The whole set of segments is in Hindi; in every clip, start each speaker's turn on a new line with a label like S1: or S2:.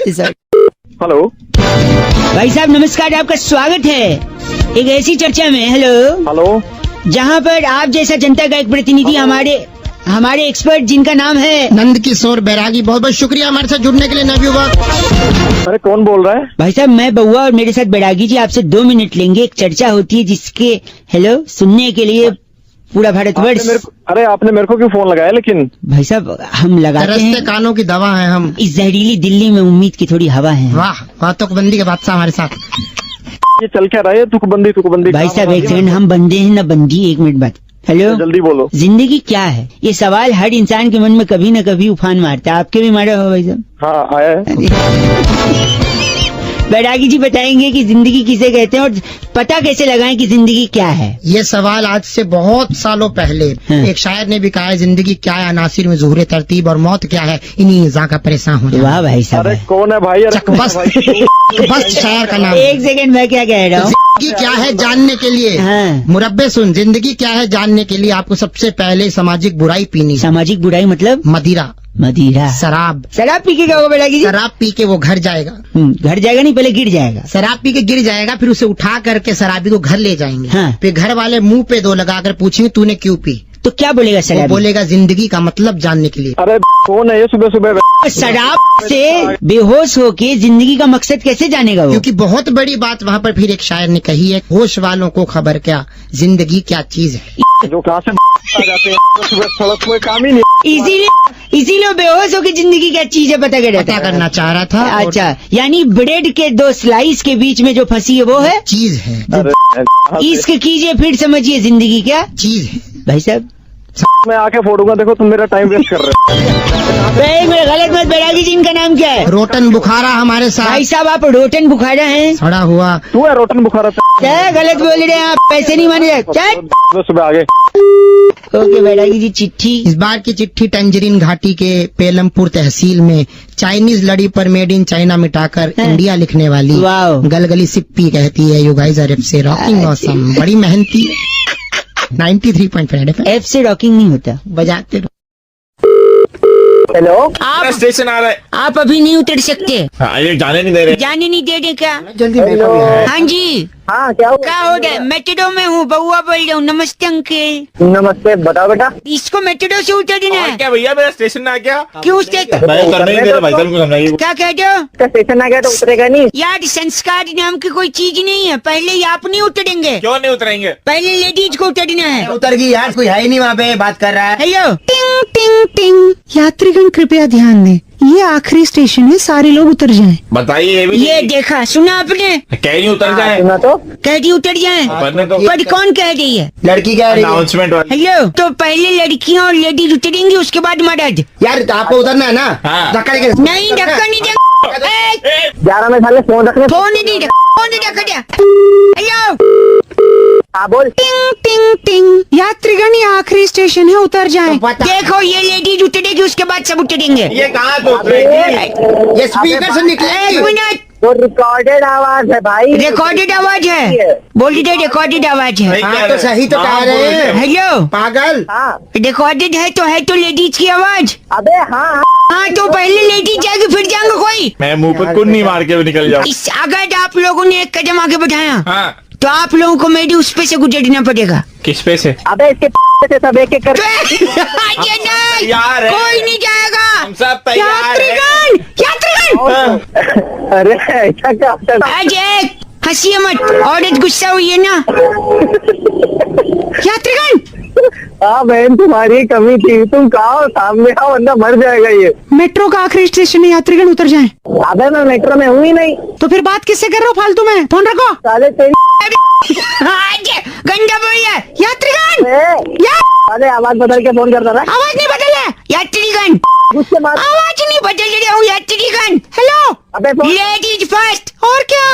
S1: हेलो
S2: भाई साहब नमस्कार, आपका स्वागत है एक ऐसी चर्चा में। हेलो, जहाँ पर आप जैसा जनता का एक प्रतिनिधि हमारे एक्सपर्ट जिनका नाम है
S3: नंद किशोर बैरागी, बहुत बहुत शुक्रिया हमारे साथ जुड़ने के लिए नवयुवक।
S1: अरे कौन बोल रहा है?
S2: भाई साहब मैं बउआ और मेरे साथ बैरागी जी आपसे 2 मिनट लेंगे। एक चर्चा होती है जिसके सुनने के लिए पूरा भारतवर्ष।
S1: अरे आपने मेरे को क्यों फोन लगाया? लेकिन
S2: भाई साहब हम लगाते हैं,
S3: कानों की दवा है हम।
S2: इस जहरीली दिल्ली में उम्मीद की थोड़ी हवा है।
S3: वाह वाह, तुकबंदी के बादशाह हमारे साथ।
S1: ये चल क्या रहा है? तुकबंदी
S2: भाई साहब एक सेकंड, हम बंदे हैं ना बंदी, 1 मिनट बाद। हेलो,
S1: जल्दी बोलो।
S2: जिंदगी क्या है? ये सवाल हर इंसान के मन में कभी न कभी उफान मारता है। आपके भी मारा हो भाई साहब?
S1: हाँ आया है।
S2: बैरागी जी बताएंगे कि जिंदगी किसे कहते हैं और पता कैसे लगाएं कि जिंदगी क्या है।
S3: ये सवाल आज से बहुत सालों पहले एक शायर ने भी कहा है, जिंदगी क्या है अनासिर में ज़ुहरे तरतीब, और मौत क्या है इन्हीं इज़ा का परेशान हो जाना।
S2: वाह भाई साहब,
S1: अरे कौन है भाई?
S3: बस शायर का नाम।
S2: एक सेकंड, मैं क्या कह रहा हूँ?
S3: जिंदगी क्या है जानने के लिए,
S2: हाँ।
S3: मुरब्बे सुन, जिंदगी क्या है जानने के लिए आपको सबसे पहले सामाजिक बुराई पीनी है।
S2: सामाजिक बुराई मतलब? मदिरा,
S3: शराब
S2: पी के क्या होगा बैरागी जी?
S3: शराब पी के वो घर जाएगा।
S2: घर जाएगा नहीं, पहले गिर जाएगा।
S3: शराब पी के गिर जाएगा, फिर उसे उठा करके शराबी को घर ले जाएंगे।
S2: हाँ।
S3: फिर घर वाले मुंह पे 2 लगाकर पूछेंगे तूने क्यों पी,
S2: तो क्या बोलेगा
S3: वो
S2: शराबी?
S3: बोलेगा जिंदगी का मतलब जानने के लिए।
S1: अरे कौन है ये सुबह सुबह?
S2: शराब से बेहोश होके जिंदगी का मकसद कैसे जानेगा वो?
S3: क्योंकि बहुत बड़ी बात वहाँ पर फिर एक शायर ने कही है, होश वालों को खबर क्या, जिंदगी क्या चीज है।
S1: जो कहाँ से आ जाते हैं सुबह, सड़क कोई काम ही नहीं।
S2: इसीलिए बेहोश होके जिंदगी क्या चीज है पता
S3: करना चाह रहा था।
S2: अच्छा, यानी ब्रेड के 2 स्लाइस के बीच में जो फंसी है वो है
S3: चीज है।
S2: इश्क कीजिए फिर समझिए जिंदगी क्या
S3: चीज है।
S2: भाई साहब
S1: मैं आके फोड़ूंगा, देखो तुम मेरा टाइम वेस्ट कर रहे हो।
S2: मेरा गलत मत। बैरागी जी इनका नाम क्या है?
S3: रोटन बुखारा हमारे साथ।
S2: भाई साहब आप रोटन बुखारा हैं?
S3: सड़ा हुआ
S1: तू है रोटन बुखारा?
S2: क्या गलत बोल रहे हैं आप? पैसे नहीं माने।
S1: सुबह आगे।
S2: ओके बैरागी जी, चिट्ठी।
S3: इस बार की चिट्ठी टंजरीन घाटी के पेलमपुर तहसील में चाइनीज लड़ी पर मेड इन चाइना मिटाकर इंडिया लिखने वाली गलगली सिप्पी कहती है, यू गाइस आर एफ से रॉकिंग ऑसम, बड़ी मेहनती। 93.5
S2: एफ से रॉकिंग नहीं होता,
S3: बजाते रहो।
S1: हेलो,
S2: आप
S4: स्टेशन आ रहा है।
S2: आप अभी नहीं उतर सकते।
S4: हाँ, ये जाने नहीं दे रहे।
S2: जाने नहीं दे रहे क्या?
S3: जल्दी
S2: हाँ जी,
S1: हाँ क्या
S2: हो रहा है? मेट्रो में हूँ, बउआ बोल रहा हूँ। नमस्ते अंकल।
S1: नमस्ते, बताओ बेटा।
S2: इसको मेट्रो से उतरना है।
S4: क्या भैया, मेरा स्टेशन आ गया।
S2: क्यों
S4: मैं उतरने नहीं दे रहा भाई साहब को समझाइए।
S2: क्या कह रहे हो?
S1: स्टेशन आ गया तो उतरेगा नहीं
S2: यार, संस्कार नाम की कोई चीज नहीं है। पहले ही आप नहीं उतरेंगे।
S4: क्यों नहीं उतरेंगे?
S2: पहले लेडीज को उतरना है।
S3: उतर गई यार, कोई है ही नहीं वहाँ पे, बात कर रहा है।
S2: हेलो,
S5: टिंग टिंग टिंग। यात्रीगण कृपया ध्यान दें, ये आखिरी स्टेशन है, सारे लोग उतर जाएं।
S4: बताइए
S2: ये देखा सुना आपने?
S4: कह नहीं उतर जाए
S1: तो
S2: कह दी उतर जाए, पर कौन कह रही है?
S3: लड़की कह रही है।
S4: अनाउंसमेंट वाली।
S2: हेलो, तो पहले लड़कियां और लेडीज उतरेंगी, उसके बाद मर्द।
S3: यार आपको उतरना है ना?
S4: हाँ।
S3: धक्का देके।
S2: नहीं, धक्का नहीं दे।
S1: 11 में साले फोन रखने।
S2: फोन नहीं दे, फोन नहीं धक्का दे। हेलो,
S1: हाँ बोल।
S5: टिंग टिंग टिंग। यात्रीगण ये आखिरी स्टेशन है, उतर जाएं।
S2: देखो ये लेडीज उतरेगी, उसके बाद सब उतरेंगे।
S4: ये कहाँ तो उतरेगी?
S3: ये स्पीकर से निकले।
S2: 1 मिनट,
S1: वो रिकॉर्डेड आवाज है भाई।
S2: रिकॉर्डेड आवाज है। बोल दे, रिकॉर्डेड आवाज है।
S3: हाँ तो सही तो कह रहे हैं।
S2: हेलो,
S3: पागल।
S1: हाँ
S2: रिकॉर्डेड है तो लेडीज की आवाज।
S1: अबे हाँ
S2: हाँ, तो पहले लेडीज जाएगी फिर जाएंगे कोई।
S4: मैं मुंह पे कुन्नी मार के निकल जाऊँ।
S2: अगर आप लोगों ने एक कदम आगे बढ़ाया
S4: हाँ,
S2: तो आप लोगों को मेरी उस पे से गुजरना पड़ेगा।
S4: किस पे से?
S1: अबे इसके से सब एक एक कर।
S2: ये नहीं,
S4: तैयार है।
S2: कोई नहीं जाएगा।
S4: हम सब तैयार हैं।
S2: यात्रीगण
S1: अरे ऐसा क्या होता है?
S2: आज एक हंसी मत, औरत गुस्सा हुई है ना। यात्रीगण,
S1: हाँ बहन, तुम्हारी कमी थी। तुम कहा सामने आओ, वरना मर जाएगा ये।
S5: मेट्रो का आखिरी स्टेशन है, यात्रीगण उतर जाएं।
S1: अबे मैं मेट्रो में हूँ ही नहीं।
S5: तो फिर बात किससे कर रहे हो फालतू में? फोन रखो।
S1: साले तेरी
S2: आज गंदा बोल रहा है। यात्रीगण,
S1: अरे आवाज बदल के फोन करता था।
S2: आवाज नहीं बदल है। यात्रीगण,
S1: उसके बाद
S2: आवाज नहीं बदल रहा हूँ। यात्रीगण, हेलो,
S1: अबे फोन
S2: लेडीज फर्स्ट। और क्या?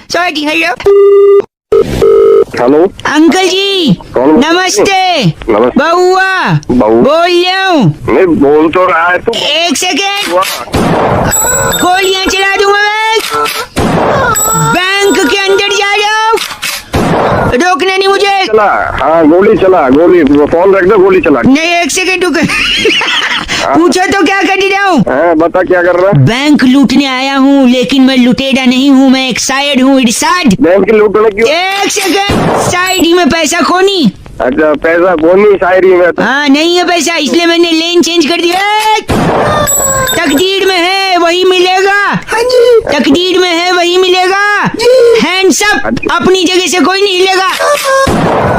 S2: सॉरी। हेलो
S1: हेलो
S2: अंकल जी,
S1: कौन?
S2: नमस्ते।
S1: नमस्ते।
S2: बउआ
S1: बहू
S2: बोल रहा हूँ।
S1: मैं बोल तो रहा है तू।
S2: 1 सेकेंड, गोलियां चला दूंगा मैं। बैंक के अंदर जा रहा हूँ, रोकना नहीं मुझे।
S1: चला, हाँ गोली चला, गोली फोन रख दो, गोली चला।
S2: नहीं, 1 सेकेंड रुक। पूछो तो क्या कर रहा हूँ?
S1: बता क्या कर रहा है?
S2: बैंक लूटने आया हूँ, लेकिन मैं लुटेरा नहीं हूँ, मैं एक साइड हूँ। इरशाद,
S1: बैंक लूटने क्यों?
S2: एक सेकंड, शायरी में पैसा खोनी।
S1: अच्छा, पैसा खोनी शायरी में तो।
S2: हाँ, नहीं है पैसा, इसलिए मैंने लेन चेंज कर दिया। तकदीर में है वही मिलेगा।
S5: हाँ जी।
S2: तकदीर में है वही मिलेगा। हैंड्स अप, अपनी जगह से कोई नहीं हिलेगा।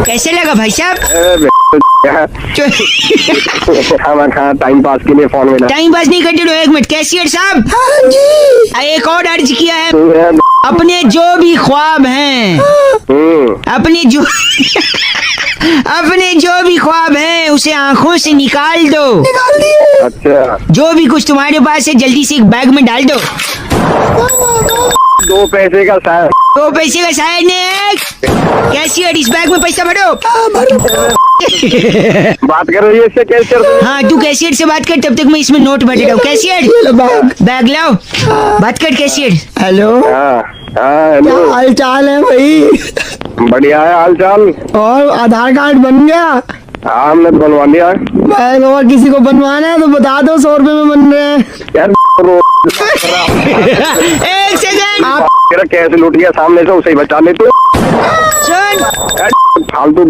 S2: कैसे लगा भाई साहब?
S1: हाँ, टाइम पास के लिए फोन मिला।
S2: टाइम पास नहीं करते रहो, एक मिनट। कैशियर साहब,
S5: हाँ जी।
S2: एक और अर्ज किया है, अपने जो भी ख्वाब हैं, अपने जो भी ख्वाब हैं उसे आंखों से निकाल दो।
S5: निकाल दिए।
S1: अच्छा,
S2: जो भी कुछ तुम्हारे पास है जल्दी से एक बैग में डाल दो।
S1: 2 पैसे का शायर।
S2: 2 पैसे का शायर ने। कैशियर, इस बैग में पैसा भरो।
S1: बात कर रही है इससे कैशियर से?
S2: हाँ, तू कैशियर से बात कर, तब तक मैं इसमें नोट भर रहा हूँ। कैशियर, बैग लाओ, बात कर कैशियर।
S5: हेलो,
S1: हाँ,
S5: क्या
S1: हेलो।
S5: हाल चाल है भाई?
S1: बढ़िया है हाल चाल।
S5: और आधार कार्ड बन गया?
S1: हाँ, हमने बनवा लिया।
S5: मैं और किसी को बनवाना है तो बता दो, 100 रुपए में बन रहे हैं।
S1: यार
S2: एक सेकंड,
S1: आप तेरा कैसे लूट गया सामने से, उसे ही बचा ले तू।
S2: सुन,
S1: फालतू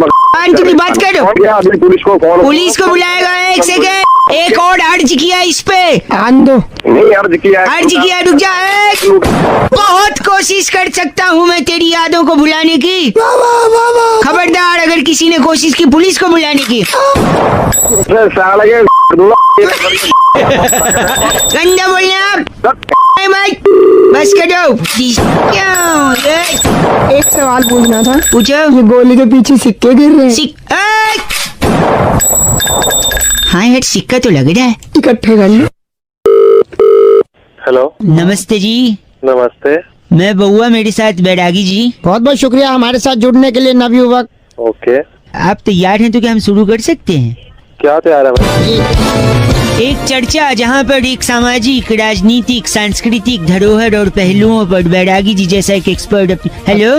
S2: तू भी बात करो।
S1: अभी पुलिस को फोन।
S2: पुलिस को बुलाएगा। एक सेकंड, एक और अर्ज किया इस पे।
S5: आन दो।
S1: नहीं अर्ज किया है।
S2: अर्ज किया, रुक जा। बहुत कोशिश कर सकता हूँ मैं तेरी यादों को भुलाने की। खबरदार अगर किसी ने कोशिश की पुलिस को बुलाने की।
S1: साला ये
S2: गंदा बोलने आप मत, बस करो। क्यों?
S5: एक सवाल पूछना था।
S2: पूछो।
S5: ये गोली के पीछे सिक्के गिर रहे हैं,
S2: हाँ यार, सिक्का तो लग रहा है।
S5: इकट्ठे कर लो।
S1: हेलो,
S2: नमस्ते जी।
S1: नमस्ते।
S2: मैं बउआ, मेरे साथ बैरागी जी।
S3: बहुत बहुत शुक्रिया हमारे साथ जुड़ने के लिए नवयुवक।
S1: ओके,
S2: आप तैयार हैं तो क्या हम शुरू कर सकते हैं?
S1: क्या तैयार है भाई?
S2: एक चर्चा जहां पर एक सामाजिक, राजनीतिक, सांस्कृतिक धरोहर और पहलुओं पर बैरागी जी जैसा एक एक्सपर्ट हेलो,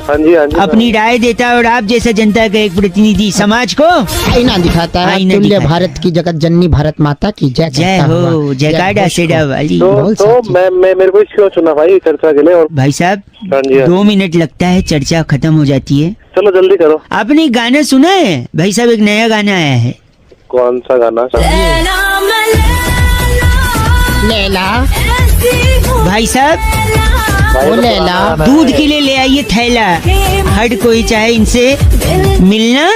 S1: हाँ जी, हाँ जी,
S2: अपनी राय देता है और आप जैसा जनता का एक प्रतिनिधि समाज को
S3: आईना दिखाता है।
S2: आईना
S3: तुल्य
S2: दिखाता
S3: भारत की जगत जननी भारत माता की जय
S2: जय
S3: कहता
S2: हो,
S3: हुआ।
S2: जयकारा सेडा वाली।
S1: तो मैं मेरे को क्यों चुना भाई चर्चा के लिए? और
S2: भाई साहब,
S1: हाँ जी, हाँ।
S2: 2 मिनट लगता है, चर्चा खत्म हो जाती है।
S1: चलो जल्दी करो।
S2: आपने एक गाना सुना है भाई साहब? एक नया गाना आया है।
S1: कौन सा गाना?
S3: लैला
S2: भाई साहब,
S3: ओ लैला,
S2: दूध के लिए ले आइए थैला, हर कोई चाहे इनसे मिलना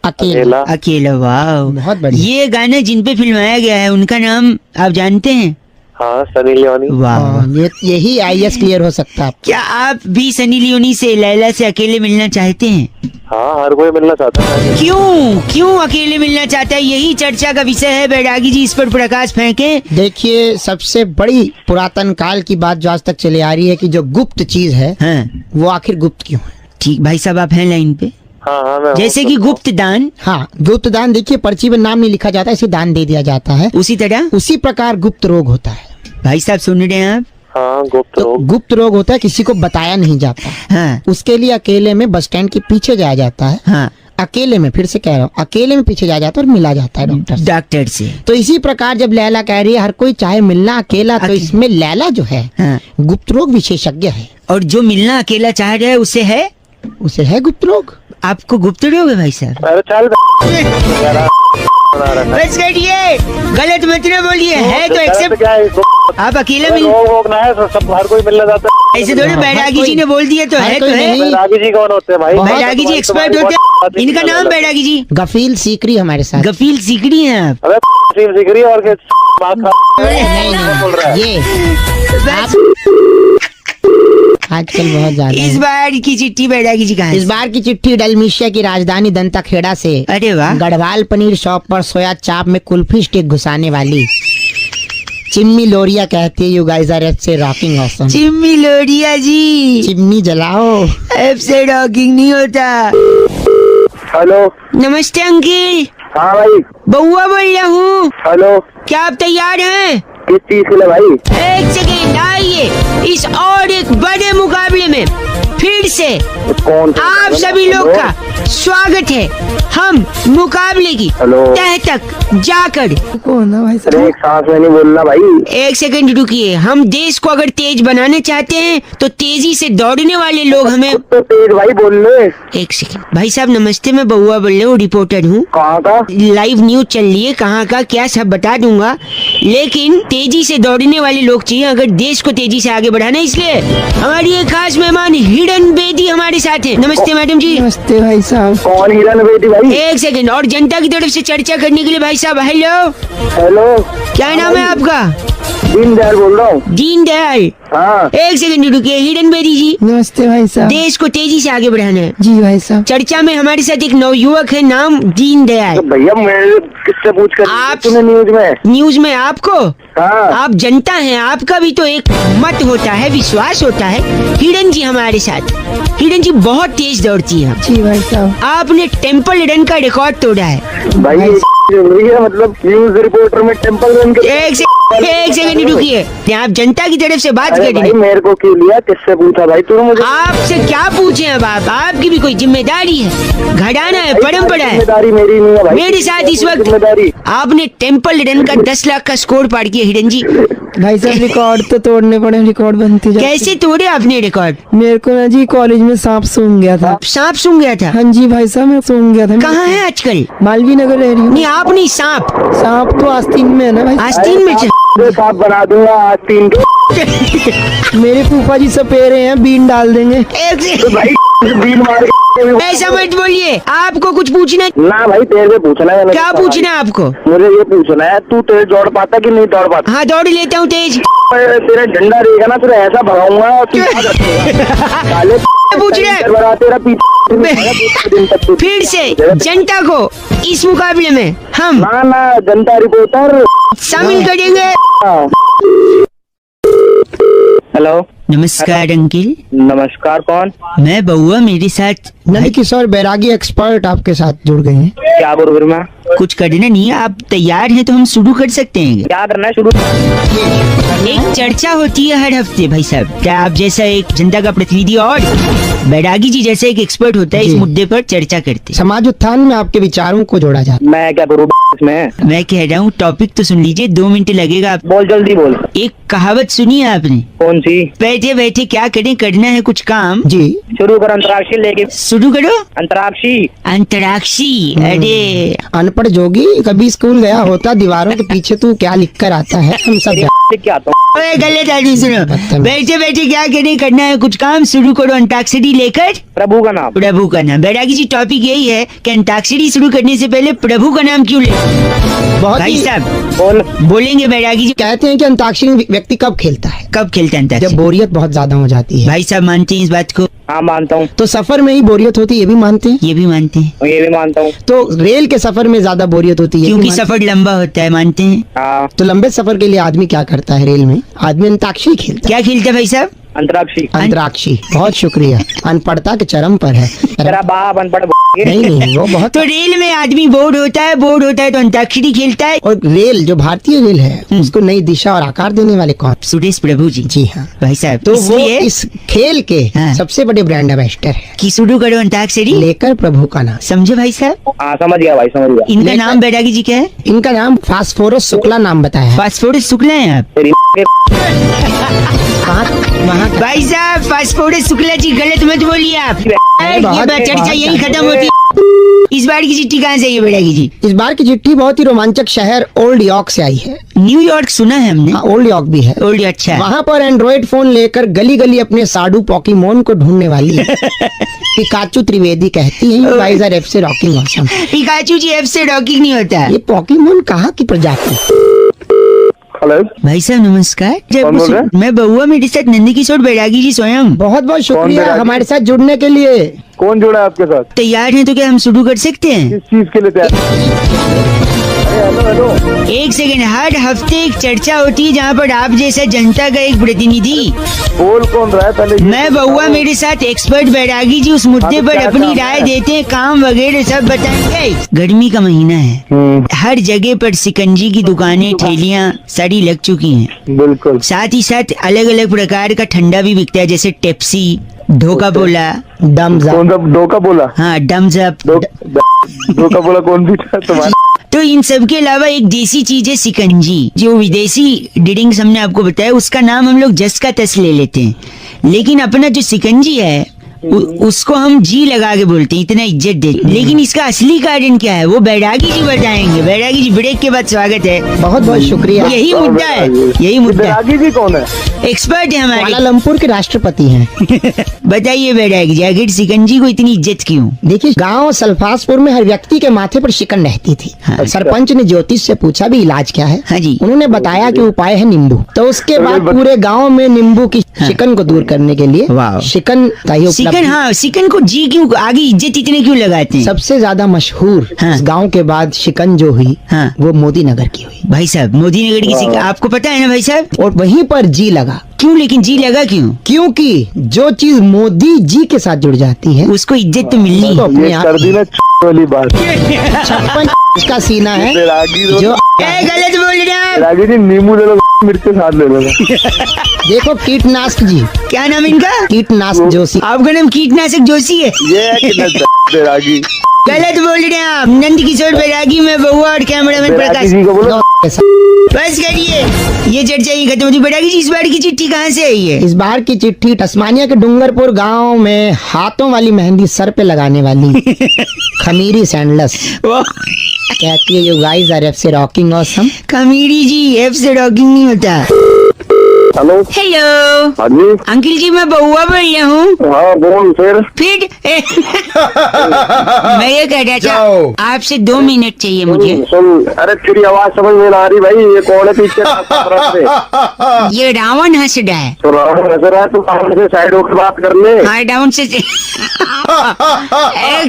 S3: अकेला।
S2: अकेला। वाह,
S3: बहुत बढ़िया।
S2: ये गाना जिन पे फिल्माया गया है उनका नाम आप जानते हैं?
S1: हाँ, सनी लियोनी।
S2: वाह,
S3: हाँ, यही IAS क्लियर हो सकता है।
S2: क्या आप भी सनी लियोनी से, लैला से अकेले मिलना चाहते हैं?
S1: हाँ, हर कोई मिलना चाहता है।
S2: क्यों अकेले मिलना चाहता है? यही चर्चा का विषय है। बैरागी जी, इस पर प्रकाश फेंके।
S3: देखिए, सबसे बड़ी पुरातन काल की बात जो आज तक चली आ रही है कि जो गुप्त चीज है
S2: हाँ,
S3: वो आखिर गुप्त क्यों है?
S2: ठीक भाई साहब, आप हैं लाइन पे।
S1: हाँ, मैं
S2: जैसे कि गुप्त दान,
S3: हाँ, गुप्त दान। देखिए, पर्ची में नाम नहीं लिखा जाता, इसे दान दे दिया जाता है।
S2: उसी तरह
S3: उसी प्रकार गुप्त रोग होता है।
S2: भाई साहब सुन रहे हैं आप?
S1: हाँ, गुप्त
S3: तो
S1: रोग।
S3: गुप्त रोग होता है, किसी को बताया नहीं जाता।
S2: हाँ
S3: उसके लिए अकेले में बस स्टैंड के पीछे जाया जाता है।
S2: हाँ,
S3: अकेले में, फिर से कह रहा हूँ, अकेले में पीछे जाया जाता है और मिला जाता है डॉक्टर से।
S2: डॉक्टर से।
S3: तो इसी प्रकार जब लैला कह रही है हर कोई चाहे मिलना अकेला, तो इसमें लैला जो है
S2: हाँ,
S3: गुप्त रोग विशेषज्ञ है।
S2: और जो मिलना अकेला चाह रहा है उसे है,
S3: उसे है गुप्त रोग।
S2: आपको गुप्त रोग है भाई साहब?
S1: अरे चल
S2: बस करिए, गलत मत ना बोलिए, है तो एक्सेप्ट।
S1: क्या है इसको?
S2: आप अकेला मिल,
S1: रोग वोग ना है, सब हर कोई मिलना चाहता है।
S2: ऐसे थोड़ी बैरागी जी ने बोल दिया तो
S3: हर
S2: है तो
S3: कोई
S2: है।
S3: नहीं।
S1: बैरागी जी कौन होते हैं भाई?
S2: बैरागी जी एक्सपर्ट होते हैं, इनका नाम बैरागी जी।
S3: गफील सीकरी हमारे साथ।
S2: गफील सीकरी हैं आप।
S1: अरे सीम सीख रही है और क्या बात
S3: नहीं
S1: बोल रहा है?
S3: ये
S2: बस,
S3: आजकल बहुत ज्यादा
S2: इस
S3: है।
S2: बार की चिट्ठी बैरागी जी कहाँ
S3: इस
S2: है?
S3: बार की चिट्ठी डलमिशिया की राजधानी दंताखेड़ा से
S2: अरे वाह,
S3: गढ़वाल पनीर शॉप पर सोया चाप में कुल्फी स्टिक घुसाने वाली चिम्मी लोरिया कहती है, यू गाइस आर से रॉकिंग ऑसम।
S2: चिम्मी लोरिया जी,
S3: चिमनी जलाओ।
S2: ऐप से रॉकिंग नहीं होता।
S1: हेलो,
S2: नमस्ते अंकिल,
S1: हाँ भाई।
S2: बउआ बोल रहा हूँ।
S1: हेलो,
S2: क्या आप तैयार हैं?
S1: किस चीज के लिए भाई?
S2: एक सेकेंड, आइए इस और एक बड़े मुकाबले में फिर से
S1: कौन
S2: आप सभी लोग का स्वागत है हम मुकाबले की
S1: हेलो।
S2: तह तक जाकर।
S5: कौन है भाई
S1: अरे
S5: साहब?
S1: एक सांस में नहीं बोलना भाई।
S2: एक सेकंड रुकिए, हम देश को अगर तेज बनाना चाहते हैं तो तेजी से दौड़ने वाले लोग हमें।
S1: तो तेज भाई बोल ले।
S2: एक सेकंड भाई साहब, नमस्ते, मैं बउआ बोल रहा हूँ, रिपोर्टर हूँ।
S1: कहाँ का?
S2: लाइव न्यूज चल रही है, कहाँ का क्या सब बता दूंगा, लेकिन तेजी से दौड़ने वाले लोग चाहिए अगर देश को तेजी से आगे बढ़ाना है। इसलिए हमारी एक खास मेहमान हिरन बेदी हमारे साथ है। नमस्ते मैडम जी।
S5: नमस्ते भाई साहब।
S1: कौन हिरन बेदी भाई?
S2: एक सेकंड, और जनता की तरफ से चर्चा करने के लिए भाई साहब हेलो,
S1: हेलो।
S2: क्या नाम है आपका?
S1: दीनदयाल बोल रहा हूँ।
S2: दीनदयाल।
S1: हाँ।
S2: एक सेकंड रुकिए, हिरन बेदी जी,
S5: नमस्ते भाई साहब।
S2: देश को तेजी से आगे बढ़ाना है।
S5: जी भाई साहब।
S2: चर्चा में हमारे साथ एक नवयुवक है, नाम दीनदयाल।
S1: तो भैया मैं किससे पूछ कर
S2: आप-
S1: तूने न्यूज में?
S2: न्यूज में आपको,
S1: हाँ।
S2: आप जनता हैं, आपका भी तो एक मत होता है, विश्वास होता है। हिरन जी हमारे साथ, हिरन जी बहुत तेज दौड़ती है।
S5: जी भाई साहब।
S2: आपने टेम्पल रन का रिकॉर्ड तोड़ा है।
S1: भाई ये जरूरी है, मतलब न्यूज रिपोर्टर में टेम्पल रन के।
S2: एक सेकंड रुकिए, आप जनता की तरफ से बात
S1: अरे
S2: कर
S1: भाई
S2: रही हैं।
S1: मेरे को क्यों लिया? किससे पूछा भाई तूने मुझे?
S2: आपसे क्या पूछे अब आप, आपकी भी कोई जिम्मेदारी है, घराना है, परंपरा है।
S1: जिम्मेदारी मेरी नहीं है भाई।
S2: मेरे साथ इस वक्त
S1: जिम्मेदारी।
S2: आपने टेम्पल रन का 10 लाख का स्कोर पार किया हिरन जी।
S5: भाई साहब रिकॉर्ड तो तोड़ने पड़े, रिकॉर्ड बनते जाते।
S2: कैसे तोड़े आपने रिकॉर्ड?
S5: मेरे को ना जी कॉलेज में सांप सूंघ गया था।
S2: सांप सूंघ गया था?
S5: हाँ जी भाई साहब, मैं सूंघ गया था।
S2: कहाँ है आजकल?
S5: मालवीय नगर रह रही हूँ।
S2: नहीं आप नहीं, सांप
S5: सांप तो आस्तीन में है ना भाई।
S2: आस्तीन में
S1: साफ बना दूंगा आस्तीन के।
S5: मेरे फूफा जी सपेरे हैं, बीन डाल देंगे।
S2: एक से
S1: तो भाई बीन मार के
S2: ऐसा मत बोलिए, आपको कुछ पूछना है?
S1: ना भाई तेरे से पूछना है।
S2: क्या पूछना है आपको?
S1: मुझे ये पूछना है, तू तेज दौड़ पाता कि नहीं दौड़ पाता?
S2: हाँ दौड़ लेता हूँ तेज।
S1: तेरा डंडा रहेगा ना, तुझे ऐसा भगाऊंगा और तू याद रखेगा। साले
S2: पूछ रहे हैं?
S1: बड़ा तेरा पीछे
S2: फिर से जनता को इस मुकाबले में हम
S1: ना ना जनता रिपोर्टर
S2: शामिल करेंगे।
S1: हाँ। हेलो।
S2: नमस्कार अंकिल।
S1: नमस्कार, कौन?
S2: मैं बउआ, मेरे साथ
S3: नंद किशोर बैरागी एक्सपर्ट आपके साथ जुड़ गए हैं।
S1: क्या बोल रहा मैं?
S2: कुछ करना नहीं है, आप तैयार हैं तो हम शुरू कर सकते हैं।
S1: क्या करना है? शुरू।
S2: एक चर्चा होती है हर हफ्ते भाई साहब, क्या आप जैसा एक जनता का प्रतिनिधि और बैरागी जी जैसा एक एक्सपर्ट होता है, इस
S3: जी।
S2: मुद्दे पर चर्चा करते हैं।
S3: समाज उत्थान में आपके विचारों को जोड़ा जाता
S1: मैं क्या करूँ इसमें?
S2: मैं कह रहा हूँ टॉपिक तो सुन लीजिए, 2 मिनट लगेगा। आप
S1: बोल, जल्दी बोल।
S2: एक कहावत सुनी है आपने,
S1: कौन सी?
S2: बैठे बैठे क्या करें, करना है कुछ काम।
S3: है। जी।
S1: शुरू कर अंतराक्षी लेके।
S2: शुरू करो।
S1: अंतराक्षी।
S2: अंतराक्षी, अरे
S3: अनपढ़ जोगी, कभी स्कूल गया होता, दीवारों के पीछे तू क्या लिख कर आता है, हम सब
S1: क्या आता हूँ?
S2: ओए गलत आदमी सुनो, बैठे बैठे क्या करें, करना है कुछ काम, शुरू करो अंताक्षरी लेकर
S1: प्रभु का नाम।
S2: प्रभु का नाम। बैरागी जी टॉपिक यही है कि अंताक्षरी शुरू करने से पहले प्रभु का नाम क्यों ले?
S3: बहुत
S2: भाई
S3: ही
S2: साहब
S1: बोल।
S2: बोलेंगे बैरागी जी।
S3: कहते हैं कि अंताक्षरी व्यक्ति कब खेलता है?
S2: कब खेलते हैं
S3: जब
S2: अंताक्षरी?
S3: बोरियत बहुत ज्यादा हो जाती है।
S2: भाई साहब मानते हैं इस बात को?
S1: हाँ मानता हूँ।
S3: तो सफर में ही बोरियत होती है, ये भी मानते हैं।
S2: ये भी मानते हैं,
S1: ये भी मानता हूँ।
S3: तो रेल के सफर में ज्यादा बोरियत होती है, ये भी
S2: क्योंकि
S3: मानते
S2: सफर लंबा होता है, मानते हैं।
S1: हाँ।
S3: तो लंबे सफर के लिए आदमी क्या करता है? रेल में आदमी अंताक्षरी खेलता
S2: क्या खेलते हैं भाई साहब?
S1: अंतराक्षी।
S3: है। अंतराक्षी। बहुत शुक्रिया, अनपढ़ता के चरम पर है।
S1: तेरा बाप अनपढ़।
S3: नहीं नहीं, वो बहुत।
S2: तो रेल में आदमी बोर्ड होता है, बोर्ड होता है तो अंताक्षरी खेलता है।
S3: और रेल जो भारतीय रेल है उसको नई दिशा और आकार देने वाले कौन?
S2: सुरेश प्रभु जी।
S3: जी हाँ।
S2: भाई साहब
S3: तो वो
S2: इसलिए
S3: इस खेल के
S2: हाँ।
S3: सबसे बड़े ब्रांड एम्बेसडर है।
S2: कि शुरू करो अंताक्षरी,
S3: लेकर प्रभु का नाम।
S2: समझे भाई साहब?
S1: हाँ समझ गया भाई, समझ गया।
S2: इनका
S3: लेकर-
S2: नाम बैरागी जी क्या है?
S3: इनका नाम फास्फोरस शुक्ला नाम बताया है।
S2: फास्फोरस शुक्ला है आप?
S1: तेरी
S3: वहाँ का
S2: भाई साहब फास्फोरस शुक्ला जी गलत मत बोलिए आप। ये
S3: बहुत-
S2: चर्चा
S3: बहुत
S2: यही खत्म होती है। इस बार की चिट्ठी कहाँ से आई है बैरागी जी?
S3: इस बार की चिट्ठी बहुत ही रोमांचक शहर ओल्ड यॉर्क से आई है।
S2: न्यूयॉर्क सुना है हमने।
S3: हाँ, ओल्ड यॉर्क भी है।
S2: ओल्ड अच्छा।
S3: वहाँ पर एंड्रॉइड फोन लेकर गली गली अपने साडू पॉकीमोन को ढूंढने वाली पिकाचू त्रिवेदी कहती है गाइस आर एफ से रॉकिंग ऑसम।
S2: पिकाचू जी एफ से रॉकिंग नहीं होता।
S3: ये पॉकीमोन कहाँ की प्रजाति?
S1: हेलो।
S2: भाई साहब नमस्कार।
S1: कौन बोल रहे हैं?
S2: मैं बउआ, मेरे साथ नंदकिशोर बैरागी जी स्वयं।
S3: बहुत बहुत शुक्रिया
S1: बैरागी?
S3: हमारे साथ जुड़ने के लिए।
S1: कौन जुड़ा है आपके साथ?
S2: तैयार हैं तो क्या हम शुरू कर सकते हैं?
S1: किस चीज के लिए तैयार? Hello hello.
S2: एक सेकंड, हर हफ्ते एक चर्चा होती है जहाँ पर आप जैसा जनता का एक प्रतिनिधि,
S1: बोल कौन रहा है पहले?
S2: मैं बउआ, मेरे साथ एक्सपर्ट बैरागी जी उस मुद्दे
S1: हाँ, तो
S2: पर
S1: क्या
S2: अपनी
S1: काम
S2: राय
S1: है?
S2: देते हैं, काम वगैरह सब बताएंगे। गर्मी का महीना है, हर जगह पर सिकंजी की दुकानें, ठेलियाँ सारी लग चुकी हैं।
S1: बिल्कुल।
S2: साथ ही साथ अलग अलग प्रकार का ठंडा भी बिकता है, जैसे टेप्सी, धोखा बोला,
S3: डम्स
S1: कौन सा धोखा बोला?
S2: हाँ डम्स अप।
S1: धोखा बोला कौन सी था तुम्हारा?
S2: तो इन सब के अलावा एक देसी चीज है सिकंजी, जो विदेशी ड्रिंक्स हमने आपको बताया उसका नाम हम लोग जस का तस ले लेते हैं, लेकिन अपना जो सिकंजी है उसको हम जी लगा के बोलते हैं, इतना इज्जत दे। लेकिन इसका असली कारण क्या है वो बैरागी जी बताएंगे। बैरागी जी ब्रेक के बाद स्वागत है।
S3: बहुत बहुत शुक्रिया।
S2: यही मुद्दा है, यही मुद्दा है।
S1: बैरागी जी कौन है?
S2: एक्सपर्ट है हमारे।
S3: कुआलालंपुर के राष्ट्रपति हैं।
S2: बताइए बैरागी जी आखिर सिकंजी को इतनी इज्जत क्यों?
S3: देखिए, गांव सल्फासपुर में हर व्यक्ति के माथे पर शिकन रहती थी।
S2: हाँ।
S3: सरपंच ने ज्योतिष से पूछा भी इलाज क्या है।
S2: हाँ जी।
S3: उन्होंने बताया कि उपाय है नींबू। तो उसके बाद पूरे गांव में नींबू की शिकन को दूर करने के लिए
S2: वाह।
S3: शिकन का ही
S2: सिकन,
S3: उपलब्ध।
S2: हाँ सिकन को जी क्यों आगे इज्जत इतने क्यों लगाते हैं?
S3: सबसे ज्यादा मशहूर
S2: हाँ।
S3: इस गांव के बाद शिकन जो हुई
S2: हाँ।
S3: वो मोदी नगर की हुई,
S2: भाई साहब मोदी नगर की सिकन आपको पता है ना भाई साहब?
S3: और वहीं पर जी लगा।
S2: क्यों लेकिन जी लगा क्यों?
S3: क्योंकि जो चीज मोदी जी के साथ जुड़ जाती है
S2: उसको इज्जत तो मिलनी
S3: तो
S2: है।
S3: अपने
S1: ये
S3: आप
S1: कर दी ना वाली बात।
S3: 56 का सीना है
S1: बैरागी
S3: जो
S2: गलत बोल रहे हैं आप।
S1: बैरागी जी नींबू ले लो, मिर्च के साथ ले लो।
S3: देखो कीटनाशक जी,
S2: क्या नाम इनका?
S3: कीटनाशक जोशी।
S2: आपका नाम कीटनाशक जोशी है?
S1: ये है कि बैरागी।
S2: गलत बोल रहे हैं आप। नंद किशोर बैरागी में बहुआ और कैमरामैन
S1: बैरागी
S2: प्रकाश।
S1: जी को बोलो।
S2: बस करिए, ये चर्चा ही खत्म होती। बैरागी जी इस बार की चिट्ठी कहाँ से आई है?
S3: इस बार की चिट्ठी तस्मानिया के डूंगरपुर गांव में हाथों वाली मेहंदी सर पे लगाने वाली खमीरी सैंडलस कहती है, यू गाइस आर एफ से रॉकिंग ऑसम।
S2: खमीरी जी एफ से रॉकिंग नहीं होता।
S1: हेलो।
S2: हेलो
S1: हाँ जी।
S2: अंकिल जी मैं बहुआ बोल रहा हूँ।
S1: हाँ बोल फिर।
S2: मैं ये कह रहा था आपसे 2 मिनट चाहिए मुझे।
S1: सुन, अरे तेरी आवाज समझ में ना आ रही भाई। ये कौन है पीछे तरफ से?
S2: ये रावण हंस रहा है।
S1: तो रावण नजर आया, तू रावण से साइड होकर बात कर ले।
S2: हाँ डाउन से एक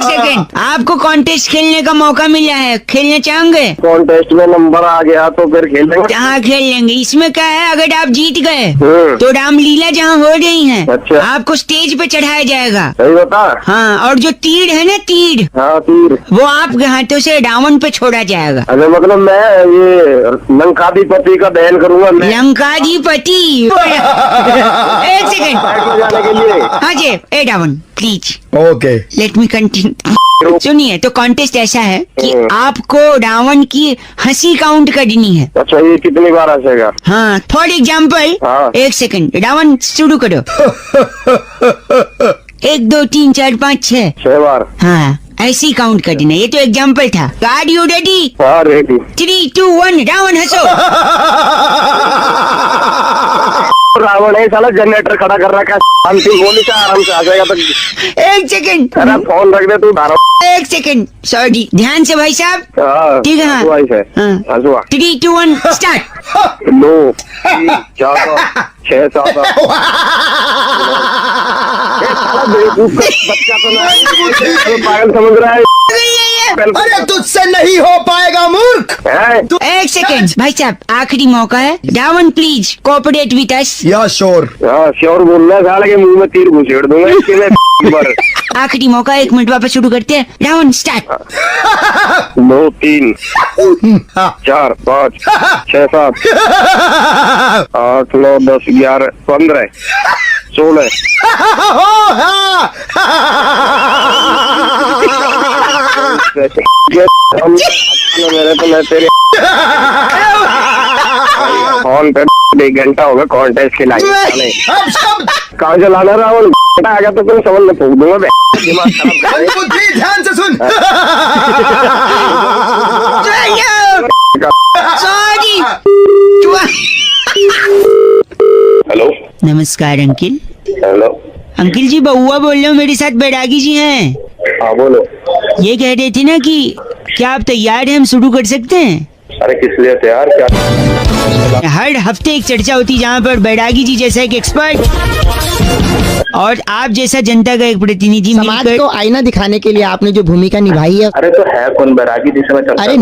S2: सेकेंड, आपको कॉन्टेस्ट खेलने का मौका मिला है, खेलना चाहोगे?
S1: कॉन्टेस्ट में नंबर आ गया तो फिर खेलेंगे।
S2: हाँ खेल लेंगे। इसमें क्या है, अगर आप जीत गए तो रामलीला जहाँ हो रही है
S1: अच्छा।
S2: आपको स्टेज पे चढ़ाया जाएगा।
S1: सही बता।
S2: हाँ, और जो तीर है ना तीर,
S1: हाँ तीर,
S2: वो आपके हाथों से रावण पे छोड़ा जाएगा।
S1: अरे मतलब मैं ये लंकाधिपति का दहन करूंगा मैं
S2: लंकाधिपति। एक सेकेंड।
S1: साइड में जाने के लिए।
S2: हाँ जी, ए Ravan please
S1: okay.
S2: Let me continue. सुनिए, तो कॉन्टेस्ट ऐसा है कि आपको रावण की हंसी काउंट करनी है।
S1: अच्छा, ये कितनी बार हंसेगा?
S2: हाँ, फॉर एग्जाम्पल
S1: हाँ।
S2: एक सेकंड, रावण शुरू करो। 1 2 3 4 5 6।
S1: 6 बार।
S2: हाँ, ऐसे ही काउंट करना। ये तो एग्जाम्पल था। Are you ready?
S1: हाँ रेडी।
S2: 3 2 1 रावण हंसो।
S1: रावण है साला, जनरेटर खड़ा कर रखा है। अंतिम गोली से आराम से आ जाएगा। तो
S2: एक सेकंड,
S1: अरे फोन रख दे तू।
S2: एक सेकंड, सॉरी, ध्यान से भाई साहब। ठीक है, हाँ। हाँ। 3 2 1 स्टार्ट।
S1: 2 3 4 6 7 बच्चा तो नहीं, पागल समझ रहा है।
S3: अरे तुझसे नहीं हो पाएगा मूर्ख।
S1: है?
S2: एक सेकंड भाई साहब, आखिरी मौका है। Ravan please cooperate with us.
S3: या श्योर।
S1: हाँ श्योर बोलना, साले के मुंह में तीर घुसेड़ दूंगा इसके लिए।
S2: आखिरी मौका, 1 मिनट वापस शुरू करते हैं। रावण स्टार्ट।
S1: 2 3 4 5 6 7 8 9 10 11 15 16 मेरे तो मैं तेरे फोन पे 1 घंटा होगा कॉन्टेस्ट के लाइन। कहाँ से लाना रावण? आ गया तो तुम समझ में फूक दूंगा। दिमाग खराब।
S3: ध्यान से सुन।
S2: सॉरी।
S1: हेलो।
S2: नमस्कार अंकिल।
S1: हेलो।
S2: अंकिल जी बहुआ बोल रहे हो, मेरे साथ बैरागी जी हैं।
S1: हाँ बोलो।
S2: ये कह रहे थे ना कि क्या आप तैयार हैं, हम शुरू कर सकते हैं?
S1: अरे किस लिए तैयार? क्या
S2: हर हफ्ते एक चर्चा होती है जहाँ पर बैरागी जी जैसा एक एक्सपर्ट और आप जैसा जनता का एक प्रतिनिधि
S3: समाज
S2: मिलकर।
S3: को आईना दिखाने के लिए आपने जो भूमिका निभाई है।
S1: अरे तो है कौन बैरागी जिसे मैं चर्चा
S3: अरे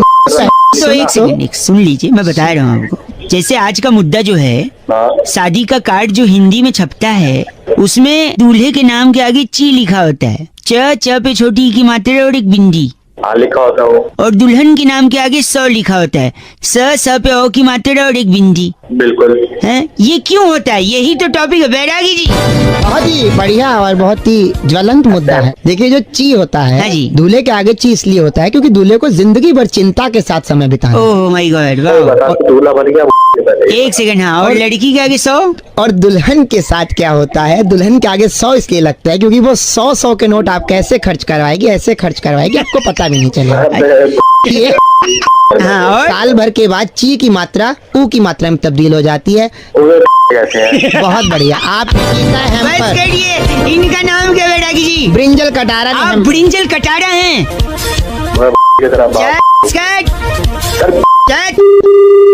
S2: तो एक सेकंड, सुन लीजिए, मैं बता रहा हूँ आपको। जैसे आज का मुद्दा जो है,
S1: हाँ।
S2: शादी का कार्ड जो हिंदी में छपता है उसमें दूल्हे के नाम के आगे ची लिखा होता है। च पे छोटी की मात्रा और एक बिंदी।
S1: हाँ लिखा होता है वो।
S2: और दुल्हन के नाम के आगे 100 लिखा होता है। स पे ओ की मात्रा और एक बिंदी
S1: बिल्कुल।
S2: है। ये क्यों होता है? यही तो टॉपिक है बैरागी जी।
S3: बहुत ही बढ़िया और बहुत ही ज्वलंत मुद्दा है। देखिए जो ची होता
S2: हाँ
S3: है
S2: जी।
S3: दूल्हे के आगे ची इसलिए होता है क्योंकि दूल्हे को जिंदगी भर चिंता के साथ समय बिताना है।
S2: ओह माय गॉड,
S1: बता
S2: वाह।
S1: दूल्हा बन गया।
S2: एक सेकंड, हाँ। और लड़की के आगे 100?
S3: और दुल्हन के साथ क्या होता है, दुल्हन के आगे 100 इसलिए लगता है क्योंकि वो 100 के नोट आप कैसे खर्च करवाएगी, ऐसे खर्च करवाएगी आपको पता भी नहीं चलेगा। ये
S2: हाँ, और
S3: साल भर के बाद ची की मात्रा ऊ की मात्रा में तब्दील हो जाती है।
S1: कैसे है?
S3: बहुत बढ़िया। आप
S2: बस करिए। इनका नाम क्या बैरागी जी?
S3: ब्रिंजल कटारा ने
S2: आप
S3: हम
S2: ब्रिंजल कटारा हैं?
S1: की तरह बात।
S2: चट।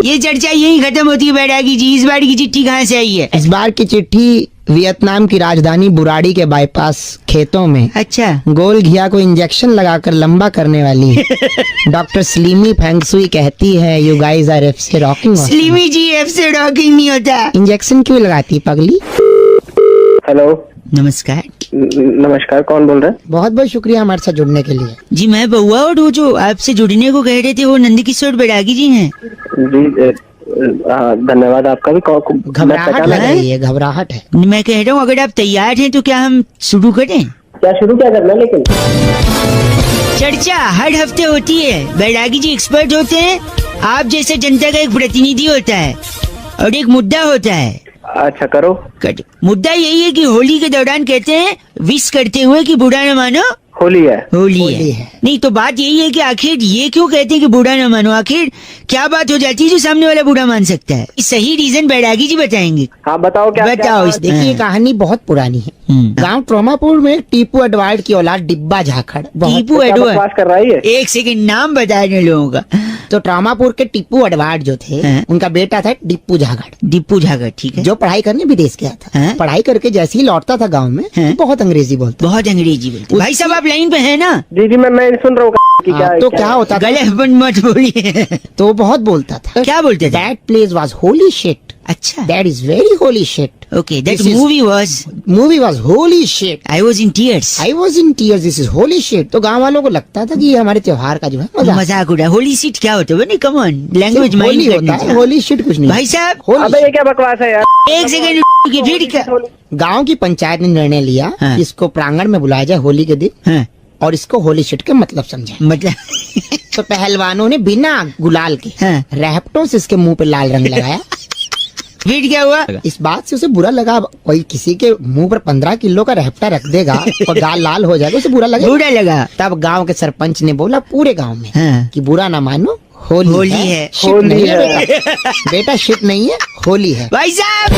S2: ये चर्चा यही खत्म होती है बैरागी जी। इस बार की चिट्ठी कहाँ से आई है?
S3: इस बार की चिट्ठी वियतनाम की राजधानी बुराड़ी के बाईपास खेतों में
S2: अच्छा।
S3: गोल घिया को इंजेक्शन लगाकर लंबा करने वाली डॉक्टर स्लीमी फेंगसुई कहती है यू गाइस आर एफ से रॉकिंग।
S2: स्लीमी जी एफ से रॉकिंग नहीं होता।
S3: इंजेक्शन क्यों लगाती पगली?
S1: हेलो
S2: नमस्कार
S1: नमस्कार, कौन बोल रहे हैं?
S3: बहुत बहुत शुक्रिया हमारे साथ जुड़ने के लिए।
S2: जी मैं बउआ, और वो जो आपसे जुड़ने को कह रहे थे वो नंदकिशोर बैरागी जी हैं।
S1: जी धन्यवाद आपका भी।
S3: घबराहट लग रही है, घबराहट है।
S2: मैं कह रहा हूँ अगर आप तैयार हैं तो क्या हम शुरू करें?
S1: क्या शुरू क्या करना है? लेकिन
S2: चर्चा हर हफ्ते होती है। बैरागी जी एक्सपर्ट होते हैं, आप जैसे जनता का एक प्रतिनिधि होता है और एक मुद्दा होता है।
S1: अच्छा करो।
S2: मुद्दा यही है कि होली के दौरान कहते हैं विश करते हुए कि बुरा न मानो
S1: होली है।
S2: होली
S3: होली
S2: है।
S3: है।
S2: नहीं तो बात यही है कि आखिर ये क्यों कहते हैं कि बुरा न मानो? आखिर क्या बात हो जाती है जो सामने वाला बुरा मान सकता है? सही रीजन बैरागी जी बताएंगे।
S1: हाँ बताओ क्या?
S2: बताओ इस
S3: देखिए ये कहानी बहुत पुरानी है। गांव ट्रोमापुर में टीपू एडवर्ड की औलाद डिब्बा झाखड़
S2: टीपू
S1: क्या
S2: एडवर्ड।
S1: बकवास कर रहा है ये?
S2: एक सेकंड, नाम बता रहे लोगों का।
S3: तो ट्रोमापुर के टीपू एडवर्ड जो थे
S2: हाँ।
S3: उनका बेटा था डिप्पू झाखड़,
S2: दीपू झागर, ठीक है।
S3: जो पढ़ाई करने विदेश गया था।
S2: हाँ।
S3: पढ़ाई करके जैसे ही लौटता था गांव में
S2: हाँ।
S3: बहुत अंग्रेजी बोलता।
S2: बहुत अंग्रेजी बोलते। भाई साहब आप लाइन पे हैं ना?
S1: जी जी मैं सुन रहा हूँ कि क्या
S3: तो क्या होता था,
S2: गले बंद मत बोलिए।
S3: तो वो बहुत बोलता था।
S2: क्या बोलते थे?
S3: That place was holy shit,
S2: अच्छा।
S3: That is very holy shit,
S2: okay, that
S3: This is-
S2: movie was,
S3: movie was holy shit,
S2: I was in tears.
S3: I was in tears, this is holy shit. तो गांव वालों को लगता था कि ये हमारे त्योहार का जो है मजाक
S2: मजाक उड़ा। होली सीट क्या होता है? कम ऑन, लैंग्वेज
S3: सिर्फ होली
S2: माइंड
S3: होता है,
S2: करना।
S3: होली शिट कुछ नहीं।
S2: भाई साहब
S3: होली
S1: अबे ये क्या बकवास है यार?
S2: एक सेकंड, फिर क्या?
S3: गांव की पंचायत ने निर्णय लिया
S2: हाँ।
S3: कि इसको प्रांगण में बुलाया जाए होली के दिन
S2: हाँ,
S3: और इसको होली शिट के मतलब समझाए।
S2: मतलब
S3: तो पहलवानों ने बिना गुलाल के
S2: हाँ।
S3: रैपटों से इसके मुंह पे लाल रंग लगाया।
S2: फिर क्या हुआ?
S3: इस बात से उसे बुरा लगा। कोई किसी के मुंह पर 15 किलो का रैपटा रख देगा और गाल लाल हो जाएगा, उसे बुरा लगेगा।
S2: बुरा लगा।
S3: तब गांव के सरपंच ने बोला पूरे गांव में
S2: हाँ।
S3: कि बुरा ना मानो, होली
S2: होली
S3: है,
S2: है।
S3: शिट
S1: होली
S3: नहीं है
S1: है।
S3: बेटा, बेटा शिट नहीं है, होली है।
S2: भाई साहब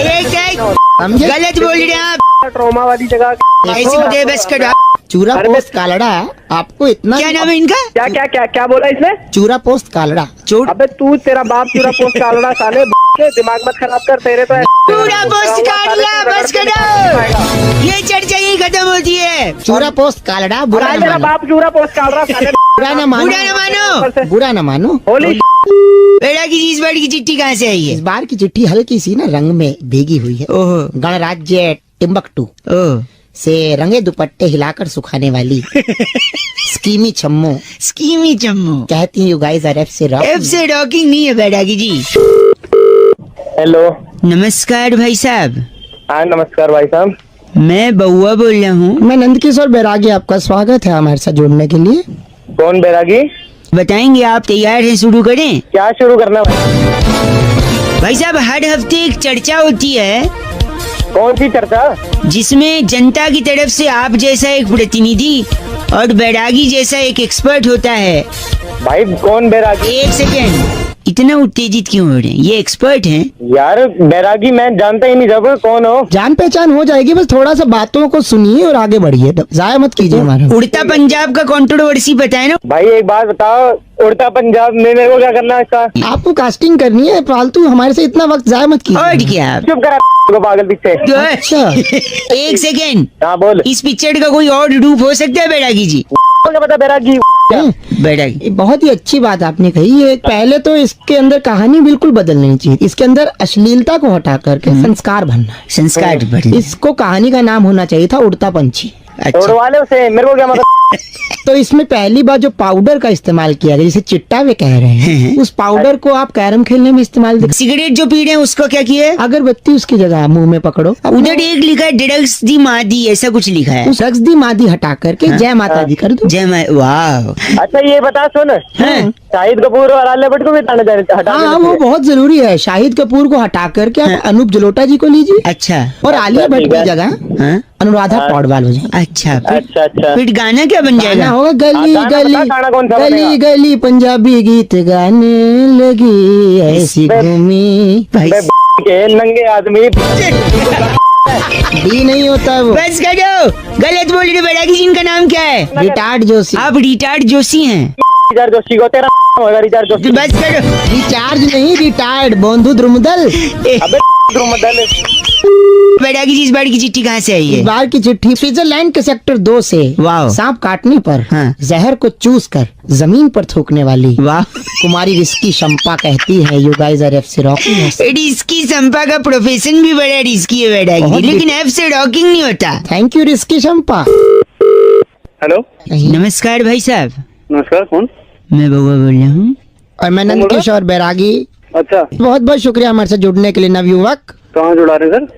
S2: एक
S3: समझे?
S2: गलत बोल रहे हैं आप।
S1: ट्रॉमा वाली जगह
S2: ऐसी बता बस करो।
S3: चूरा
S1: अरे
S3: पोस्ट कालड़ा आपको इतना
S2: क्या नाम है इनका?
S1: क्या क्या क्या क्या बोला इसने?
S3: चूरा पोस्ट कालड़ा
S2: चोट
S1: अबे तू तेरा बाप चूरा पोस्ट डालना साले के दिमाग मत खराब कर। तेरे तो
S2: पूरा पोस्ट काट ला, बस करो। ये चर्चा यही खत्म होती है।
S3: चूरा पोस्ट कालड़ा बुरा न
S1: तेरा
S3: मानो,
S1: बाप चूरा पोस्ट डाल रहा साले।
S3: बुरा न मानो,
S2: बुरा न मानो।
S3: बुरा न मानो।
S1: होली
S2: बेटा की इस बार की चिट्ठी कहाँ से आई
S3: इस
S2: है?
S3: बार की चिट्ठी हल्की सी ना रंग में भीगी हुई है।
S2: ओहो,
S3: गणराज्य टिम्बकटू
S2: ओह,
S3: से रंगे दुपट्टे हिलाकर सुखाने वाली स्कीमी छम्मो
S2: स्कीमी चम्मू।
S3: कहती है यू गाइस आर एफ से रॉक।
S2: एफ से रॉकिंग नहीं है बैरागी जी।
S1: हेलो।
S2: नमस्कार भाई साहब,
S1: हाँ नमस्कार भाई साहब।
S2: मैं बउआ बोल रहा हूँ।
S3: मैं नंदकिशोर बैरागी, आपका स्वागत है हमारे साथ जुड़ने के लिए।
S1: कौन बैरागी?
S2: बताएंगे आप तैयार हैं? शुरू करें?
S1: क्या शुरू करना भाई?
S2: भाई साहब हर हफ्ते एक चर्चा होती है
S1: कौन सी चर्चा?
S2: जिसमें जनता की तरफ से आप जैसा एक प्रतिनिधि और बैरागी जैसा एक एक्सपर्ट होता है।
S1: भाई कौन बैरागी?
S2: एक सेकेंड, इतना उत्तेजित क्यों हो रहे हैं? ये एक्सपर्ट हैं।
S1: यार बैरागी मैं जानता ही नहीं जब कौन हो।
S3: जान पहचान हो जाएगी, बस थोड़ा सा बातों को सुनिए और आगे बढ़िए, जाया मत कीजिए हमारा।
S2: उड़ता पंजाब का कंट्रोवर्सी पता है ना?
S1: भाई एक बात बताओ, उड़ता पंजाब में मेरे को क्या करना है इसका?
S3: आपको कास्टिंग करनी है, फालतू हमारे से इतना वक्त जाया मत
S2: और
S3: कीजिए।
S2: क्या?
S1: चुप करा को पागल पीछे।
S3: अच्छा
S2: एक सेकेंड,
S1: हाँ बोल।
S2: इस पिक्चर का कोई और रूप हो सकता है बैरागी जी?
S1: क्या पता बैरागी?
S2: बैरागी
S3: ये बहुत ही अच्छी बात आपने कही। ये पहले तो इसके अंदर कहानी बिल्कुल बदलनी चाहिए। इसके अंदर अश्लीलता को हटा करके संस्कार भरना है।
S2: संस्कार बढ़ी।
S3: इसको कहानी का नाम होना चाहिए था उड़ता पंछी।
S2: अच्छा।
S1: तोड़वा ले उसे, मेरे को क्या मतलब।
S3: तो इसमें पहली बार जो पाउडर का इस्तेमाल किया गया, जिसे चिट्टा वे कह रहे हैं, उस पाउडर को आप कैरम खेलने में इस्तेमाल
S2: सिगरेट जो पी रहे हैं उसको क्या किए?
S3: अगरबत्ती उसकी जगह मुंह में पकड़ो।
S2: उधर एक लिखा है ड्रग्स दी मादी, ऐसा कुछ लिखा है।
S3: उस रक्स दी मादी हटा करके जय माता दी कर दो।
S2: जय माँ, वाह।
S1: अच्छा ये बता सुन, शाहिद कपूर और आलिया भट्ट को भी हटा
S3: हाँ, वो बहुत जरूरी है। शाहिद कपूर को हटा करके आप अनूप जलोटा जी को लीजिए,
S2: अच्छा।
S3: और आलिया भट्ट की जगह
S2: हाँ?
S3: अनुराधा पौडवाल हो जाए।
S2: अच्छा फिर,
S1: अच्छा अच्छा।
S2: फिर गाना क्या बन
S3: गाना
S2: जाएगा?
S3: होगा गली
S1: गाना
S3: गली
S1: बता, गाना कौन सा
S3: गली
S1: बनेगा?
S3: गली पंजाबी गीत गाने लगी ऐसी घूमी।
S2: भाई
S1: बे के नंगे आदमी।
S3: भी नहीं होता है वो।
S2: बस करो, गलत बोल रहे बैरागी जी। इनका नाम क्या है?
S3: रिटार्ड जोशी।
S2: आप रिटार्ड जोशी हैं।
S1: रिचार्ज जोशी को तेरा होगा रिचार्ज जोशी।
S2: बस करो।
S3: रिचार्ज नहीं, रिटायर्ड बोंधु द्रुमदल।
S1: अबे द्रुमदल।
S2: बैरागी जी, इस बार की चिट्ठी कहाँ से आई
S3: इस
S2: है?
S3: बार की चिट्ठी स्विट्जरलैंड के सेक्टर 2 से।
S2: वाह।
S3: सांप काटने पर
S2: हाँ।
S3: जहर को चूस कर जमीन पर थूकने वाली
S2: वाह।
S3: कुमारी रिस्की शंपा कहती है, यू गाइस आर एफ से रॉकिंग।
S2: रिस्की संपा का प्रोफेशन भी बड़ा रिस्की है बैरागी
S3: बहुत
S2: जी, लेकिन एफ से रॉकिंग नहीं होता।
S3: Thank you risky Shampa.
S1: Hello
S2: नमस्कार भाई साहब,
S1: नमस्कार, कौन?
S2: मैं बउआ बोल रहा हूँ।
S3: और मैं नंद किशोर बैरागी।
S1: अच्छा,
S3: बहुत बहुत शुक्रिया हमारे साथ जुड़ने के लिए नवयुवक।
S1: कहाँ जुड़ा रहे सर?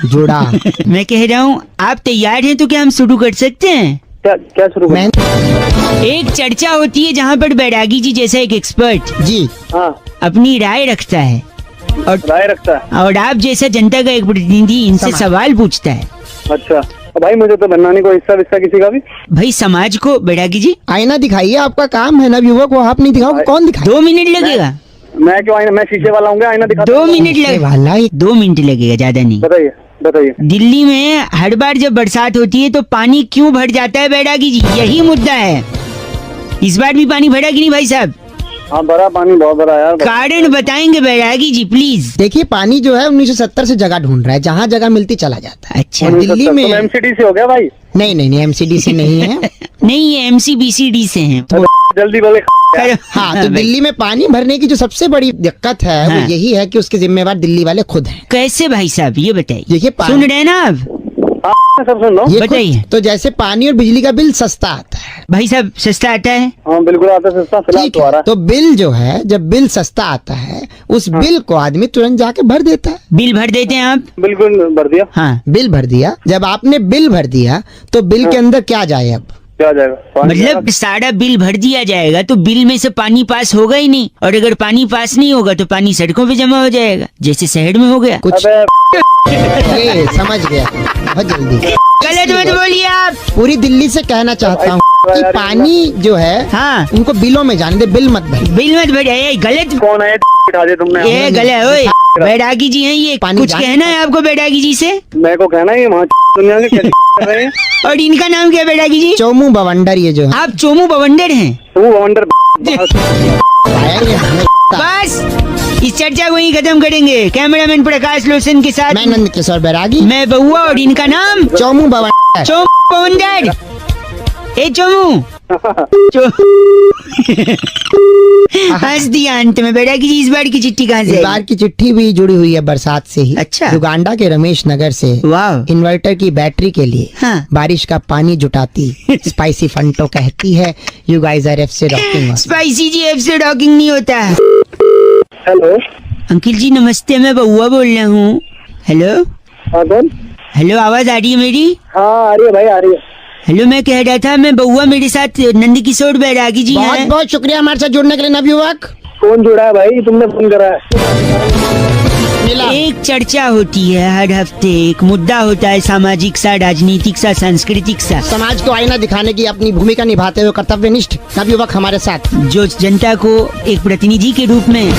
S3: जुड़ा
S2: मैं कह रहा हूँ, आप तैयार हैं तो क्या हम शुरू कर सकते हैं?
S1: क्या क्या शुरू
S3: मैं
S2: एक चर्चा होती है जहाँ पर बैरागी जी जैसा एक एक्सपर्ट
S3: जी
S1: हाँ,
S2: अपनी राय रखता है,
S1: राय रखता है।
S2: और आप जैसा जनता का एक प्रतिनिधि इनसे सवाल पूछता है।
S1: अच्छा, भाई मुझे तो बनना नहीं कोई हिस्सा विस्सा किसी का भी।
S2: भाई समाज को बैरागी जी
S3: आईना दिखाइए, आपका काम है नवयुवक, वो आप नहीं दिखाओ, कौन दिखाए?
S2: 2 मिनट लगेगा।
S1: मैं क्यों आईना, मैं शीशे वाला हूँ, आईना दिखा।
S2: 2 मिनट लगेगा,
S3: वाला ही
S2: 2 मिनट लगेगा, ज्यादा नहीं।
S1: बताइए बताइए।
S2: दिल्ली में हर बार जब बरसात होती है तो पानी क्यों भर जाता है बैरागी जी, यही मुद्दा है। इस बार भी पानी भरा कि नहीं भाई साहब?
S1: हाँ भरा, पानी बहुत भरा यार।
S2: कारण बताएंगे बैरागी जी प्लीज।
S3: देखिए, पानी जो है 1970 से जगह ढूंढ रहा है, जहाँ जगह मिलती चला जाता है।
S2: अच्छा,
S3: और दिल्ली में
S1: एमसीडी से हो गया भाई।
S3: नहीं एमसीडी से नहीं है।
S2: नहीं ये MCBCD से हैं।
S1: जल्दी बोले।
S3: हाँ, तो दिल्ली में पानी भरने की जो सबसे बड़ी दिक्कत है
S2: हाँ।
S3: वो यही है कि उसके जिम्मेवार दिल्ली वाले खुद हैं।
S2: कैसे भाई साहब ये बताइए?
S3: देखिए,
S2: सुन रहे हैं ना आप?
S1: हाँ, सब सुन लो।
S3: ये
S2: बताइए।
S3: खुद- तो जैसे पानी और बिजली का बिल सस्ता आता है,
S2: भाई साहब सस्ता आता है?
S1: हाँ बिल्कुल आता है सस्ता, फिलहाल
S3: ठीक
S1: तो आ
S3: है,
S1: रहा है।
S3: तो बिल जो है, जब बिल सस्ता आता है उस बिल को आदमी तुरंत जाके भर देता है।
S2: बिल भर देते हैं आप?
S1: बिल्कुल भर दिया।
S2: हाँ,
S3: बिल भर दिया, जब आपने बिल भर दिया तो बिल के अंदर क्या जाए अब?
S1: क्या आ जाएगा? पानी
S2: मतलब सारा बिल भर दिया जाएगा तो बिल में से पानी पास होगा ही नहीं, और अगर पानी पास नहीं होगा तो पानी सड़कों पे जमा हो जाएगा, जैसे शहर में हो गया।
S3: कुछ
S1: अबे
S3: ये समझ गया बहुत जल्दी।
S2: गलत मत बोलिए आप।
S3: पूरी दिल्ली से कहना चाहता हूँ कि पानी जो है
S2: हाँ,
S3: उनको बिलों में जाने दे, बिल मत भर।
S2: बिल मत भर। ये गलत,
S1: कौन है? बिठा दिया तुमने।
S2: ये गलत। ओए बैरागी जी हैं ये,
S3: पानी
S2: कुछ
S3: जान-
S2: कहना है आपको बैरागी जी से?
S1: मेरे को कहना है ये वहाँ दुनिया के क्या कर रहे हैं?
S2: और इनका नाम क्या है बैरागी जी?
S3: चोमू बवंडर ये जो है।
S2: आप चोमू बवंडर हैं।
S1: तू वंडर।
S3: आया ये हमें-
S2: बस इस चर्चा को ही खत्म करेंगे। कैमरामैन प्रकाश लोचन के साथ
S3: मैं नंद किशोर बैरागी,
S2: मैं बउआ, और इनका नाम
S3: चोमू बवंडर।
S2: चोमू बवंडर। ए चोमू हंस दिया अंत में। बैरागी जी इस बार की चिट्ठी कहाँ से
S3: इस
S2: आई?
S3: बार की चिट्ठी भी जुड़ी हुई है बरसात से ही।
S2: अच्छा।
S3: युगांडा के रमेश नगर से
S2: वाह।
S3: इन्वर्टर की बैटरी के लिए
S2: हाँ।
S3: बारिश का पानी जुटाती स्पाइसी फंटो कहती है, यू गाइस आर एफ से रॉकिंग।
S2: स्पाइसी जी एफ से डॉकिंग नहीं होता।
S1: हेलो
S2: अंकिल जी नमस्ते, मैं बउआ बोल रहा हूँ। हेलो
S1: हाँ कौन?
S2: हेलो, आवाज आ रही है मेरी?
S1: हाँ आ रही है भाई, आ रही है।
S2: हेलो, मैं कह रहा था मैं बउआ, मेरे साथ नंद किशोर बैरागी जी
S3: बहुत
S2: हैं।
S3: बहुत शुक्रिया हमारे साथ जुड़ने के लिए नवयुवक।
S1: कौन जुड़ा है भाई? तुमने फोन करा है?
S3: मिला।
S2: एक चर्चा होती है हर हफ्ते, एक मुद्दा होता है, सामाजिक सा, राजनीतिक सा, सांस्कृतिक सा,
S3: समाज को आईना दिखाने की अपनी भूमिका निभाते हुए कर्तव्यनिष्ठ नवयुवक हमारे साथ।
S2: जो जनता को एक प्रतिनिधि के रूप में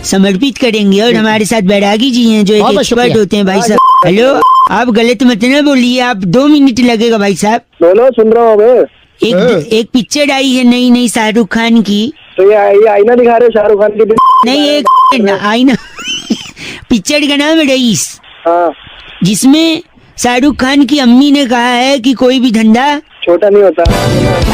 S2: समर्पित करेंगे। और हमारे साथ बैरागी जी हैं जो एक
S3: बहुत
S2: एक्सपर्ट
S3: शुक्रिया।
S2: होते हैं भाई साहब। हेलो, आप गलत मत न बोलिए, आप 2 मिनट लगेगा भाई साहब।
S1: बोलो, सुन रहा हूँ मैं।
S2: एक पिक्चर आई है नई नई शाहरुख खान की।
S1: तो ये आईना दिखा रहे हो शाहरुख खान की?
S2: नहीं, एक आईना पिक्चर का नाम है रईस,
S1: हाँ
S2: जिसमें शाहरुख खान की अम्मी ने कहा है कि कोई भी धंधा
S1: छोटा नहीं होता।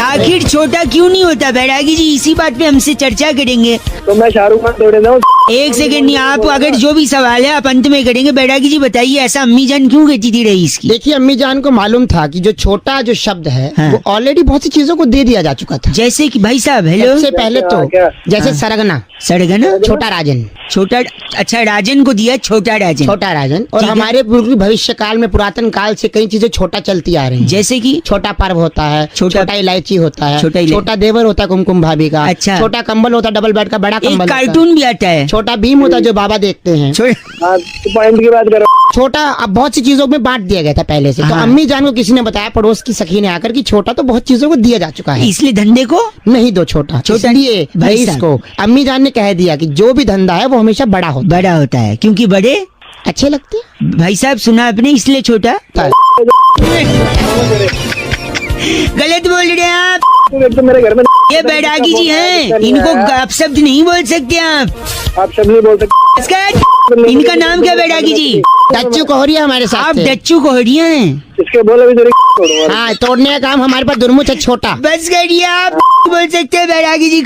S2: आखिर छोटा क्यों नहीं होता बैरागी जी, इसी बात पे हमसे चर्चा करेंगे।
S1: तो मैं शाहरुख खान थोड़े ना।
S2: एक सेकंड नहीं, आप अगर जो भी सवाल है आप अंत में करेंगे। बैरागी जी बताइए, ऐसा अम्मी जान क्यों कहती थी रईस की?
S3: देखिए अम्मी जान को मालूम था कि जो छोटा जो शब्द है
S2: हाँ।
S3: वो ऑलरेडी बहुत सी चीजों को दे दिया जा चुका था।
S2: जैसे कि भाई साहब हेलो,
S3: सबसे पहले तो
S1: क्या?
S3: जैसे सरगना,
S2: सड़गना,
S3: छोटा राजन,
S2: छोटा, अच्छा राजन को दिया छोटा राजन।
S3: छोटा राजन। और
S2: ठीक है।
S3: हमारे पूर्व भविष्य काल में पुरातन काल से कई चीजें छोटा चलती आ रही हैं।
S2: जैसे कि
S3: छोटा पर्व होता है, छोटा इलायची होता है,
S2: छोटा
S3: छोटा देवर होता है कुमकुम भाभी का,
S2: अच्छा।
S3: छोटा कंबल होता है डबल बेड का, बड़ा
S2: एक
S3: कंबल होता है।
S2: कार्टून भी आता है
S3: छोटा भीम होता है जो बाबा देखते हैं।
S1: हाँ, तो पॉइंट की बात करो।
S3: छोटा अब बहुत सी चीजों में बांट दिया गया था पहले से। तो
S2: हाँ।
S3: अम्मी जान को किसी ने बताया, पड़ोस की सखी ने आकर, कि छोटा तो बहुत चीजों को दिया जा चुका है,
S2: इसलिए धंधे को
S3: नहीं दो छोटा।
S2: छोटा
S3: इसलिए
S2: भाई
S3: रईस
S2: साहब।
S3: को अम्मी जान ने कह दिया कि जो भी धंधा है वो हमेशा बड़ा होता
S2: बड़ा होता है, क्योंकि बड़े
S3: अच्छे लगते हैं।
S2: भाई साहब सुना आपने, इसलिए छोटा। गलत बोल रहे हैं आप।
S1: तो मेरे घर में
S2: ये बैरागी जी हैं, इनको आप शब्द नहीं बोल सकते आप
S1: सब नहीं बोल सकते।
S2: इसका इनका नाम क्या बैरागी जी?
S3: डच्चू कोहरिया हमारे साथ
S2: आप
S3: थे।
S2: डच्चू कोहरिया हैं।
S1: इसके बोले भी
S3: हाँ, तोड़ने का काम हमारे पास दुर्मुछ है छोटा।
S2: बस करिए, आप बोल सकते हैं बैरागी जी।